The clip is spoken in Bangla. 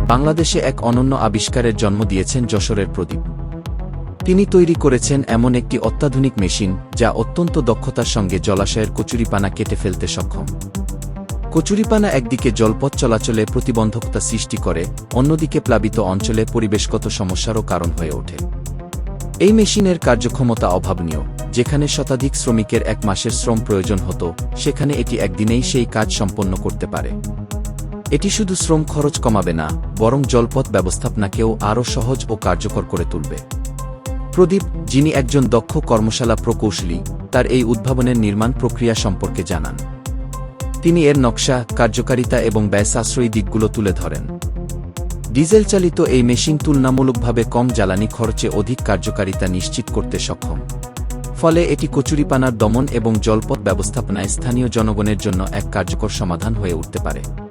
বাংলাদেশে এক অনন্য আবিষ্কারের জন্ম দিয়েছেন যশোরের প্রদীপ। তিনি তৈরি করেছেন এমন একটি অত্যাধুনিক মেশিন যা অত্যন্ত দক্ষতার সঙ্গে জলাশয়ের কচুরিপানা কেটে ফেলতে সক্ষম। কচুরিপানা একদিকে জলপথ চলাচলে প্রতিবন্ধকতা সৃষ্টি করে, অন্যদিকে প্লাবিত অঞ্চলে পরিবেশগত সমস্যারও কারণ হয়ে ওঠে। এই মেশিনের কার্যক্ষমতা অভাবনীয়। যেখানে শতাধিক শ্রমিকের এক মাসের শ্রম প্রয়োজন হতো, সেখানে এটি একদিনেই সেই কাজ সম্পন্ন করতে পারে। এটি শুধু শ্রম খরচ কমাবে না, বরং জলপথ ব্যবস্থাপনাকেও আরও সহজ ও কার্যকর করে তুলবে। প্রদীপ, যিনি একজন দক্ষ কর্মশালা প্রকৌশলী, তার এই উদ্ভাবনের নির্মাণ প্রক্রিয়া সম্পর্কে জানান। তিনি এর নকশা, কার্যকারিতা এবং ব্যয় সাশ্রয়ী দিকগুলো তুলে ধরেন। ডিজেল চালিত এই মেশিন তুলনামূলকভাবে কম জ্বালানি খরচে অধিক কার্যকারিতা নিশ্চিত করতে সক্ষম। ফলে এটি কচুরিপানার দমন এবং জলপথ ব্যবস্থাপনায় স্থানীয় জনগণের জন্য এক কার্যকর সমাধান হয়ে উঠতে পারে।